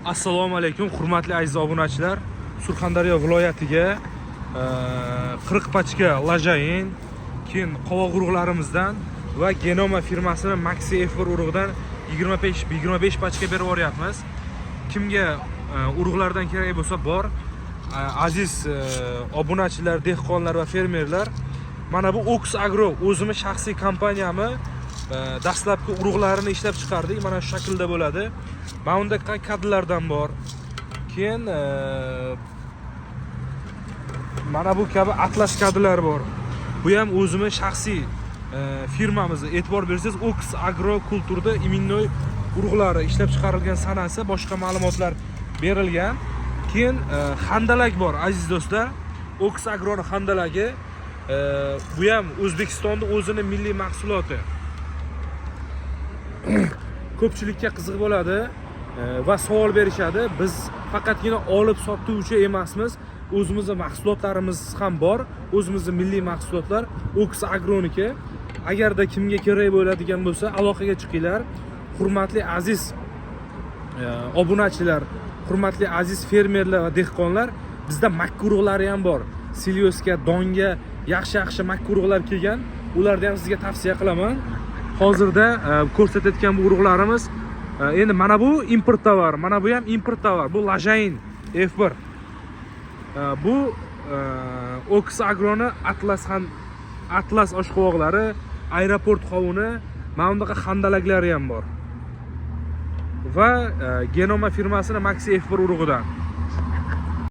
Assalomu alaykum, hurmatli aziz obunachilar. Surxondaryo viloyatiga 40 pachka lajayin, keyin qovoq urug'larimizdan va Genoma firmasining Maxi F1 urug'idan 25 pachka berib o'ryapmiz. Kimga urug'lardan kerak bo'lsa bor, aziz obunachilar, dehqonlar va fermerlar, mana bu Ox Agro o'zimiz shaxsiy kompaniyami dastlabki urug'larini ishlab chiqardik. Mana shu shaklda bo'ladi. Mana unda kadrlardan bor. Keyin mana bu kabi atlas kadrlar bor. Bu ham o'zimiz shaxsiy firmamiz. E'tibor bersangiz, Ox Agro kulturda iminnoy urug'lari ishlab chiqarilgan sanasi, boshqa ma'lumotlar berilgan. Keyin handalak bor, aziz do'stlar. Ox Agroning handalagi bu ham O'zbekistonda o'zining milliy mahsuloti. Ko'pchilikka qiziq bo'ladi va savol berishadi. Biz faqatgina olib sotuvchi emasmiz, o'zimizning mahsulotlarimiz ham bor. O'zimizning milliy mahsulotlar Ox Agroniki. Agarda kimga kerak bo'ladigan bo'lsa, aloqaga chiqinglar. Hurmatli aziz obunachilar, hurmatli aziz fermerlar va dehqonlar, bizda makka urug'lari ham bor. Silioska, donga yaxshi makka urug'lar kelgan. Ularni ham sizga tavsiya qilaman. Hozirda ko'rsatayotgan bu urug'larimiz endi mana bu import tovar, mana bu ham import tovar. Bu lajayin F1. Bu Ox Agroni Atlas oshqovoqlari, aeroport qovuni, mana bunday handalaklari ham bor. Va Genoma firmasining Maxi F1 urug'idan.